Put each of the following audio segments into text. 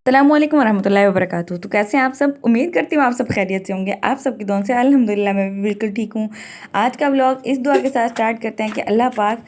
अस्सलामुअलैकुम वरहमतुल्लाहि वबरकातुहू। तो कैसे हैं आप सब? उम्मीद करती हूँ आप सब खैरियत से होंगे। आप सबकी दुआ से अल्हम्दुलिल्लाह मैं भी बिल्कुल ठीक हूँ। आज का व्लॉग इस दुआ के साथ स्टार्ट करते हैं कि अल्लाह पाक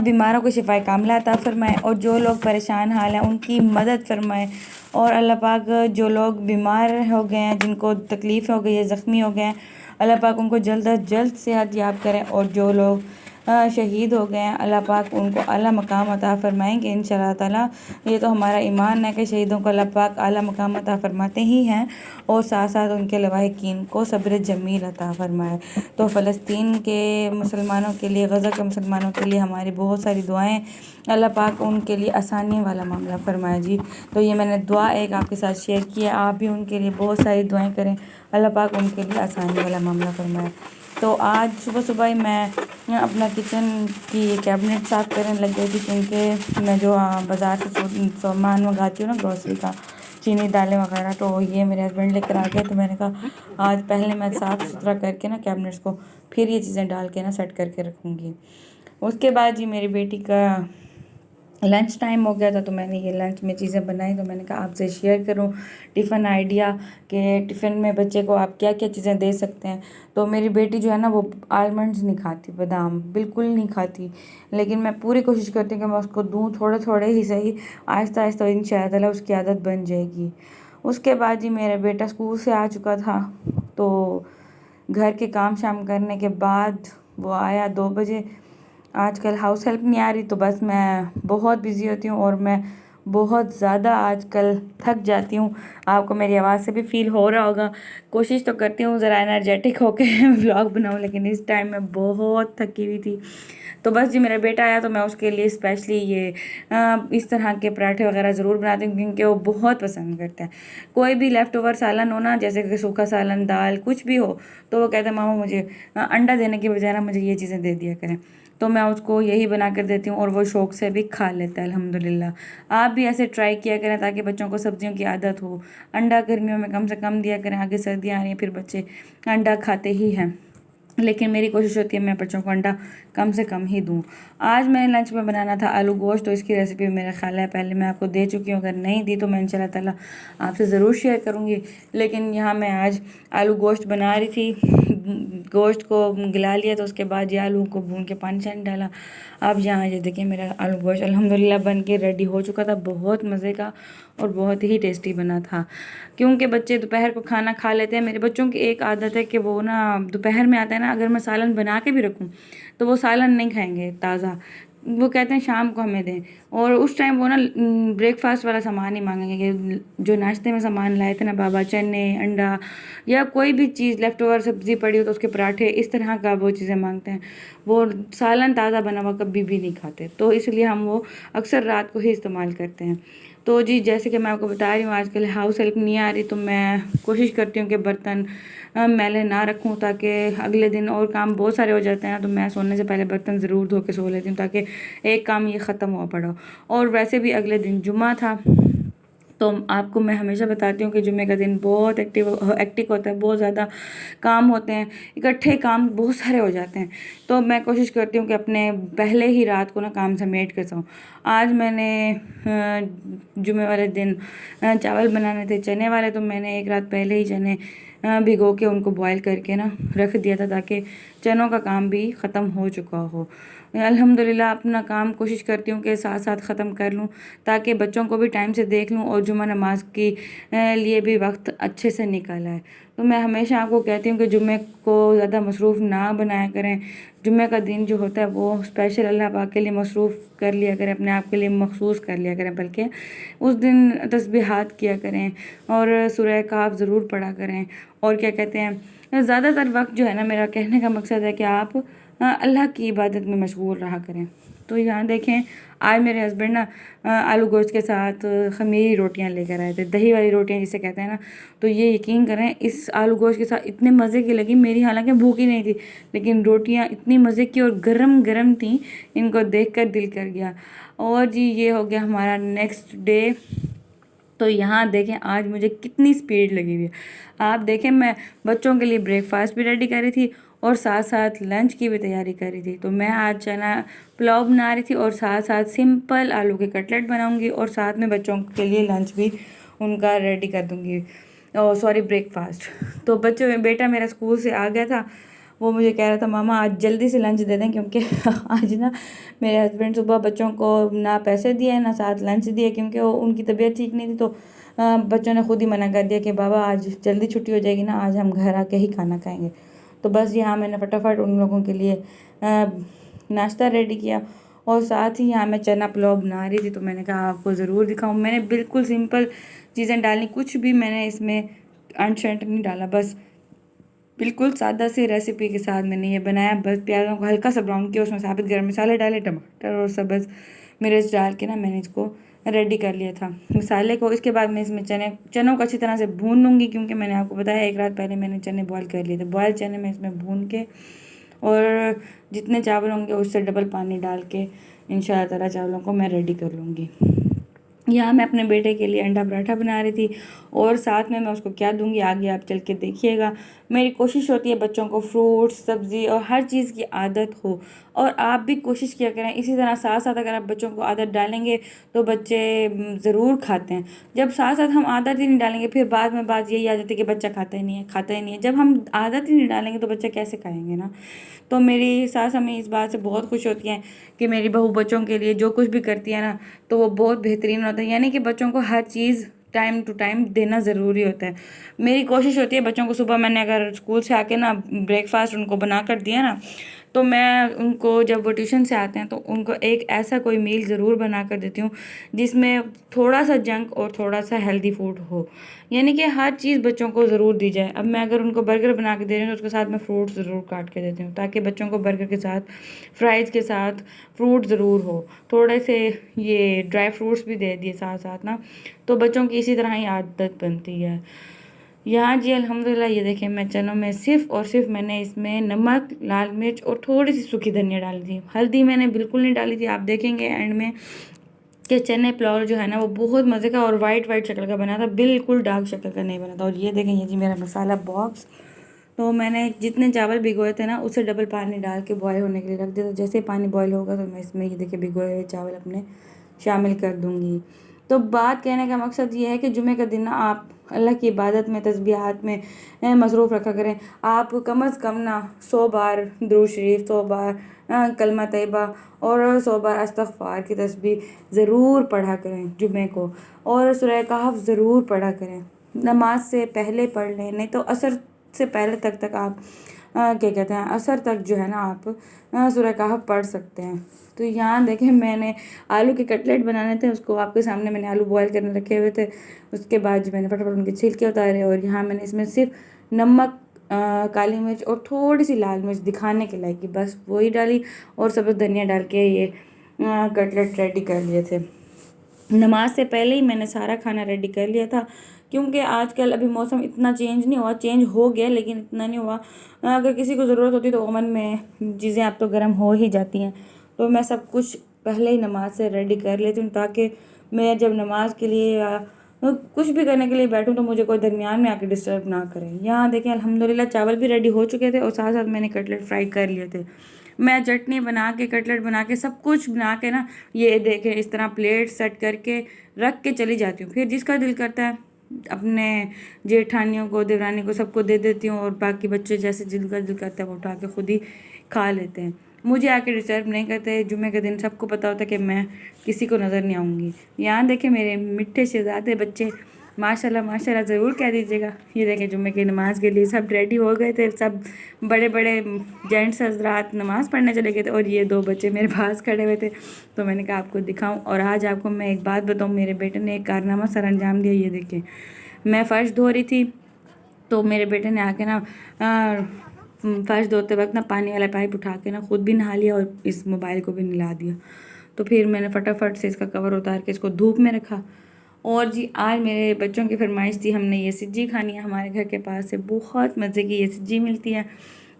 बीमारों को शिफाए कामिला अता फरमाए और जो लोग परेशान हाल हैं उनकी मदद फरमाए। और अल्लाह पाक जो लोग बीमार हो गए हैं, जिनको तकलीफ़ हो गई है, ज़ख्मी हो गए हैं, अल्लाह पाक उनको जल्द अज जल्द सेहत याब करें। और जो लोग शहीद हो गए हैं, अल्लाह पाक उनको आला मकाम अता फ़रमाएंगे इंशाअल्लाह ताला। ये तो हमारा ईमान है कि शहीदों को अल्लाह पाक आला मकाम अता फ़रमाते ही हैं और साथ साथ उनके लवाहिकीन को सब्र जमील अता फ़रमाए। तो फ़लस्तीन के मुसलमानों के लिए, गज़ा के मुसलमानों के लिए हमारी बहुत सारी दुआएं, अल्लाह पाक उनके लिए आसानी वाला मामला फ़रमाए जी। तो ये मैंने दुआ एक आपके साथ शेयर की है, आप भी उनके लिए बहुत सारी दुआएं करें, अल्लाह पाक उनके लिए आसानी वाला मामला फ़रमाए। तो आज सुबह सुबह ही मैं अपना किचन की कैबिनेट साफ़ करने लग गई थी, क्योंकि मैं जो बाज़ार से सामान मंगाती हूँ ना, ग्रॉसरी का, चीनी दालें वगैरह, तो ये मेरे हस्बैंड लेकर आ गए। तो मैंने कहा आज पहले मैं साफ़ सुथरा करके ना कैबिनेट्स को, फिर ये चीज़ें डाल के ना सेट करके रखूँगी। उसके बाद जी मेरी बेटी का लंच टाइम हो गया था, तो मैंने ये लंच में चीज़ें बनाई। तो मैंने कहा आपसे शेयर करूं टिफ़िन आइडिया कि टिफ़िन में बच्चे को आप क्या क्या चीज़ें दे सकते हैं। तो मेरी बेटी जो है ना, वो आलमंड्स नहीं खाती, बादाम बिल्कुल नहीं खाती, लेकिन मैं पूरी कोशिश करती हूँ कि मैं उसको दूँ, थोड़े थोड़े ही सही, आहिस्ता आहिस्ता इंशाअल्लाह उसकी आदत बन जाएगी। उसके बाद जी मेरा बेटा स्कूल से आ चुका था, तो घर के काम शाम करने के बाद वो आया 2 बजे। आजकल हाउस हेल्प नहीं आ रही, तो बस मैं बहुत बिज़ी होती हूँ और मैं बहुत ज़्यादा आजकल थक जाती हूँ। आपको मेरी आवाज़ से भी फ़ील हो रहा होगा। कोशिश तो करती हूँ ज़रा एनर्जेटिक होकर व्लॉग बनाऊँ, लेकिन इस टाइम मैं बहुत थकी हुई थी। तो बस जी मेरा बेटा आया, तो मैं उसके लिए स्पेशली ये इस तरह के पराठे वगैरह ज़रूर बनाती हूँ, क्योंकि वो बहुत पसंद करता है। कोई भी लेफ़्ट ओवर सालन हो ना, जैसे कि सूखा सालन, दाल, कुछ भी हो, तो वो कहता है मामा मुझे अंडा देने की बजाय ना मुझे ये चीज़ें दे दिया करें। तो मैं उसको यही बना कर देती हूँ और वो शौक़ से भी खा लेता है अल्हम्दुलिल्लाह। आप भी ऐसे ट्राई किया करें ताकि बच्चों को सब्जियों की आदत हो। अंडा गर्मियों में कम से कम दिया करें, आगे सर्दियाँ आ रही हैं, फिर बच्चे अंडा खाते ही हैं, लेकिन मेरी कोशिश होती है मैं बच्चों को अंडा कम से कम ही दूँ। आज मैंने लंच में बनाना था आलू गोश्त, तो इसकी रेसिपी मेरा ख्याल है पहले मैं आपको दे चुकी हूँ, अगर नहीं दी तो मैं इंशाल्लाह ताला आपसे ज़रूर शेयर करूँगी। लेकिन यहाँ मैं आज आलू गोश्त बना रही थी, गोश्त को गला लिया, तो उसके बाद ये आलू को भून के पानी शानी डाला। अब यहाँ ये देखिए मेरा आलू गोश्त अल्हम्दुलिल्लाह बन के रेडी हो चुका था, बहुत मज़े का और बहुत ही टेस्टी बना था। क्योंकि बच्चे दोपहर को खाना खा लेते हैं। मेरे बच्चों की एक आदत है कि वो ना दोपहर में आता है ना, अगर मैं सालन बना के भी रखूँ तो वो सालन नहीं खाएंगे ताज़ा, वो कहते हैं शाम को हमें दें। और उस टाइम वो ना ब्रेकफास्ट वाला सामान ही मांगेंगे, जो नाश्ते में सामान लाए थे ना बाबा, चने, अंडा या कोई भी चीज़ लेफ़्ट ओवर सब्ज़ी पड़ी हो तो उसके पराठे, इस तरह का वो चीज़ें मांगते हैं। वो सालन ताज़ा बना हुआ कभी भी नहीं खाते, तो इसलिए हम वो अक्सर रात को ही इस्तेमाल करते हैं। तो जी जैसे कि मैं आपको बता रही हूँ, आजकल हाउस हेल्प नहीं आ रही, तो मैं कोशिश करती हूँ कि बर्तन मैले ना रखूँ, ताकि अगले दिन और काम बहुत सारे हो जाते हैं ना, तो मैं सोने से पहले बर्तन ज़रूर धो के सो लेती हूँ, ताकि एक काम ये ख़त्म हुआ पड़ा हो। और वैसे भी अगले दिन जुम्मा था, तो आपको मैं हमेशा बताती हूँ कि जुम्मे का दिन बहुत एक्टिक होता है, बहुत ज़्यादा काम होते हैं, इकट्ठे काम बहुत सारे हो जाते हैं। तो मैं कोशिश करती हूँ कि अपने पहले ही रात को ना काम समेट कर सोऊं। आज मैंने जुम्मे वाले दिन चावल बनाने थे चने वाले, तो मैंने एक रात पहले ही चने भिगो के उनको बॉयल करके ना रख दिया था, ताकि चनों का काम भी ख़त्म हो चुका हो। अल्हम्दुलिल्लाह अपना काम कोशिश करती हूँ कि साथ साथ ख़त्म कर लूँ, ताकि बच्चों को भी टाइम से देख लूँ और जुम्मा नमाज की लिए भी वक्त अच्छे से निकल आए। तो मैं हमेशा आपको कहती हूँ कि जुम्मे को ज़्यादा मसरूफ़ ना बनाया करें। जुम्मे का दिन जो होता है वो स्पेशल अल्लाह पाक के लिए मसरूफ़ कर लिया करें, अपने आप के लिए मखसूस कर लिया करें, बल्कि उस दिन तस्बीहात किया करें और सूरह कहफ ज़रूर पढ़ा करें। और क्या कहते हैं, ज़्यादातर वक्त जो है ना, मेरा कहने का मकसद है कि आप अल्लाह की इबादत में मशगूल रहा करें। तो यहाँ देखें, आज मेरे हस्बैंड ना आलू गोश्त के साथ खमीरी रोटियां लेकर आए थे, दही वाली रोटियां जिसे कहते हैं ना। तो ये यकीन करें, इस आलू गोश्त के साथ इतने मज़े की लगी, मेरी हालांकि भूख ही नहीं थी, लेकिन रोटियां इतनी मज़े की और गरम गरम थी, इनको देखकर दिल कर गया। और जी ये हो गया हमारा नेक्स्ट डे। तो यहाँ देखें आज मुझे कितनी स्पीड लगी हुई है। आप देखें, मैं बच्चों के लिए ब्रेकफास्ट भी रेडी कर रही थी और साथ साथ लंच की भी तैयारी कर रही थी। तो मैं आज चना पुलाव बना रही थी और साथ साथ सिंपल आलू के कटलेट बनाऊंगी और साथ में बच्चों के लिए लंच भी उनका रेडी कर दूँगी, सॉरी ब्रेकफास्ट। तो बेटा मेरा स्कूल से आ गया था, वो मुझे कह रहा था मामा आज जल्दी से लंच दे दें, क्योंकि आज ना मेरे हस्बैंड सुबह बच्चों को ना पैसे दिए ना साथ लंच दिए, क्योंकि उनकी तबीयत ठीक नहीं थी। तो बच्चों ने खुद ही मना कर दिया कि बाबा आज जल्दी छुट्टी हो जाएगी ना, आज हम घर आके ही खाना खाएंगे। तो बस यहाँ मैंने फटाफट उन लोगों के लिए नाश्ता रेडी किया, और साथ ही यहाँ मैं चना पुलाव बना रही थी। तो मैंने कहा आपको ज़रूर दिखाऊँ। मैंने बिल्कुल सिंपल चीज़ें डाली, कुछ भी मैंने इसमें अंट शंट नहीं डाला, बस बिल्कुल सादा सी रेसिपी के साथ मैंने ये बनाया। बस प्याज़ों को हल्का सा ब्राउन किया, उसमें साबित गर्म मसाले डाले, टमाटर और सब्ज़ मिर्च डाल के ना मैंने इसको रेडी कर लिया था मसाले को। इसके बाद मैं इसमें चनों को अच्छी तरह से भून लूँगी, क्योंकि मैंने आपको बताया एक रात पहले मैंने चने बॉयल कर लिए थे। बॉयल चने मैं इसमें भून के, और जितने चावल होंगे उससे डबल पानी डाल के इंशाअल्लाह ताला चावलों को मैं रेडी कर लूँगी। यहाँ मैं अपने बेटे के लिए अंडा पराठा बना रही थी, और साथ में मैं उसको क्या दूंगी आगे आप चल के देखिएगा। मेरी कोशिश होती है बच्चों को फ्रूट्स, सब्ज़ी और हर चीज़ की आदत हो, और आप भी कोशिश किया करें इसी तरह। साथ साथ अगर आप बच्चों को आदत डालेंगे तो बच्चे ज़रूर खाते हैं। जब साथ साथ हम आदत ही नहीं डालेंगे, फिर बाद में बात यही आ जाती है कि बच्चा खाता ही नहीं है, खाता ही नहीं है। जब हम आदत ही नहीं डालेंगे तो बच्चा कैसे खाएंगे ना। तो मेरी सास हमें इस बात से बहुत खुश होती हैं कि मेरी बहू बच्चों के लिए जो कुछ भी करती है ना, तो वो बहुत बेहतरीन होता है। यानी कि बच्चों को हर चीज़ टाइम टू टाइम देना ज़रूरी होता है। मेरी कोशिश होती है बच्चों को सुबह मैंने अगर स्कूल से आके ना ब्रेकफास्ट उनको बना कर दिया ना, तो मैं उनको जब वो ट्यूशन से आते हैं तो उनको एक ऐसा कोई मील ज़रूर बना कर देती हूँ जिसमें थोड़ा सा जंक और थोड़ा सा हेल्दी फूड हो। यानी कि हर चीज़ बच्चों को ज़रूर दी जाए। अब मैं अगर उनको बर्गर बना के दे रही हूँ तो उसके साथ मैं फ्रूट ज़रूर काट के देती हूँ, ताकि बच्चों को बर्गर के साथ फ्राइज़ के साथ फ्रूट ज़रूर हो। थोड़े से ये ड्राई फ्रूट्स भी दे दिए साथ साथ ना, तो बच्चों की इसी तरह ही आदत बनती है। यहाँ जी अल्हम्दुलिल्लाह ये देखें मैं चनों में सिर्फ़ और सिर्फ मैंने इसमें नमक, लाल मिर्च और थोड़ी सी सूखी धनिया डाली थी। हल्दी मैंने बिल्कुल नहीं डाली थी। आप देखेंगे एंड में कि चने पुलाव जो है ना वो बहुत मज़े का और वाइट शक्ल का बना था, बिल्कुल डार्क शक्ल का नहीं बना था। और ये देखें ये जी मेरा मसाला बॉक्स। तो मैंने जितने चावल भिगोए थे ना उससे डबल पानी डाल के बॉयल होने के लिए रख दिया था। जैसे पानी बॉयल होगा तो मैं इसमें ये देखिए भिगोए हुए चावल अपने शामिल कर दूँगी। तो बात कहने का मकसद ये है कि जुमे का दिन ना आप अल्लाह की इबादत में, तस्बीहात में मसरूफ़ रखा करें। आप कम अज़ कम ना 100 बार दुरूद शरीफ, 100 बार कलमा तैयबा और 100 बार इस्तग़फ़ार की तस्बीह ज़रूर पढ़ा करें जुमे को, और सूरह कहफ़ ज़रूर पढ़ा करें। नमाज से पहले पढ़ लें, नहीं तो असर से पहले तक आप क्या कहते हैं असर तक जो है ना आप सूरह कहफ़ पढ़ सकते हैं। तो यहाँ देखें मैंने आलू के कटलेट बनाने थे, उसको आपके सामने मैंने आलू बॉयल करने रखे हुए थे। उसके बाद जो मैंने फटाफट उनके छिलके उतारे, और यहाँ मैंने इसमें सिर्फ नमक, काली मिर्च और थोड़ी सी लाल मिर्च दिखाने के लायक की बस वही डाली, और सब्ज़ धनिया डाल के ये कटलेट रेडी कर लिए थे। नमाज से पहले ही मैंने सारा खाना रेडी कर लिया था, क्योंकि आजकल अभी मौसम इतना चेंज नहीं हुआ, चेंज हो गया लेकिन इतना नहीं हुआ। अगर किसी को ज़रूरत होती तो ओवन में चीज़ें अब तो गर्म हो ही जाती हैं। तो मैं सब कुछ पहले ही नमाज से रेडी कर लेती हूँ, ताकि मैं जब नमाज के लिए या कुछ भी करने के लिए बैठूँ तो मुझे कोई दरमियान में आके डिस्टर्ब ना करे। यहाँ देखें अल्हम्दुलिल्लाह चावल भी रेडी हो चुके थे, और साथ साथ मैंने कटलेट फ्राई कर लिए थे। मैं चटनी बना के, कटलेट बना के, सब कुछ बना के ना ये देखें इस तरह प्लेट सेट करके रख के चली जाती हूँ। फिर जिसका दिल करता है अपने जेठानियों को, देवरानी को, सबको दे देती हूँ, और बाकी बच्चे जैसे जिनका दिल करता है वो उठा के खुद ही खा लेते हैं। मुझे आके डिस्टर्ब नहीं करते। जुमे के दिन सबको पता होता है कि मैं किसी को नज़र नहीं आऊँगी। यहाँ देखें मेरे मिठे शहज़ादे बच्चे, माशाल्लाह माशाल्लाह ज़रूर कह दीजिएगा। ये देखें जुम्मे की नमाज़ के लिए सब रेडी हो गए थे, सब बड़े बड़े जेंट्स हज़रात नमाज़ पढ़ने चले गए थे, और ये दो बच्चे मेरे पास खड़े हुए थे। तो मैंने कहा आपको दिखाऊं। और आज आपको मैं एक बात बताऊं, मेरे बेटे ने एक कारनामा सर अंजाम दिया। ये देखें मैं फ़र्श धो रही थी, तो मेरे बेटे ने आके ना फ़र्श धोते वक्त ना पानी वाला पाइप उठा के ना खुद भी नहा लिया और इस मोबाइल को भी नहला दिया। तो फिर मैंने फटाफट से इसका कवर उतार के इसको धूप में रखा। और जी आज मेरे बच्चों की फरमाइश थी, हमने ये सिज्जी खानी है। हमारे घर के पास से बहुत मज़े की ये सिज्जी मिलती है।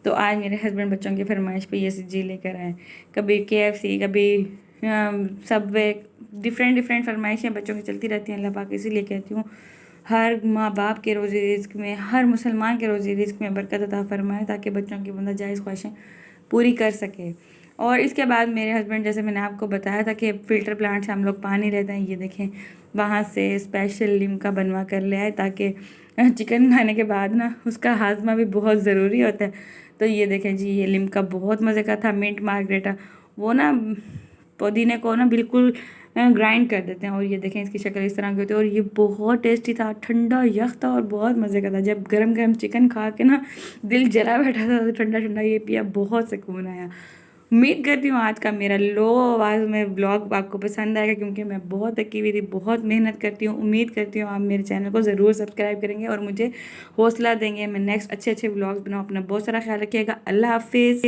तो आज मेरे हस्बैंड बच्चों की फरमाइश पे ये सिज्जी लेकर आए। कभी KFC, कभी सबवे, डिफरेंट फरमाइशें बच्चों की चलती रहती हैं। अल्लाह पाक इसीलिए कहती हूँ हर माँ बाप के रोज़ी रिज़्क़ में, हर मुसलमान के रोज़ी रिज़्क़ में बरकत अता फरमाए, ताकि बच्चों की बंदा जायज़ ख्वाहिशें पूरी कर सके। और इसके बाद मेरे हस्बैंड, जैसे मैंने आपको बताया था कि फ़िल्टर प्लांट से हम लोग पानी लेते हैं, ये देखें वहाँ से स्पेशल लिम्का बनवा कर ले आए, ताकि चिकन खाने के बाद ना उसका हाजमा भी बहुत ज़रूरी होता है। तो ये देखें जी, ये लिम्का बहुत मज़े का था। मिंट मार्गरेटा, वो ना पुदीने को ना बिल्कुल ग्राइंड कर देते हैं, और ये देखें इसकी शक्ल इस तरह की होती है, और ये बहुत टेस्टी था, ठंडा यख था और बहुत मज़े का था। जब गरम गरम चिकन खा के ना दिल जला बैठा था, तो ठंडा ठंडा ये पिया, बहुत सुकून आया। उम्मीद करती हूँ आज का मेरा लो आवाज़ में ब्लॉग आपको पसंद आएगा, क्योंकि मैं बहुत थकी हुई थी, बहुत मेहनत करती हूँ। उम्मीद करती हूँ आप मेरे चैनल को ज़रूर सब्सक्राइब करेंगे और मुझे हौसला देंगे। मैं नेक्स्ट अच्छे अच्छे ब्लॉग्स बनाऊँ। अपना बहुत सारा ख्याल रखिएगा। अल्लाह हाफिज़।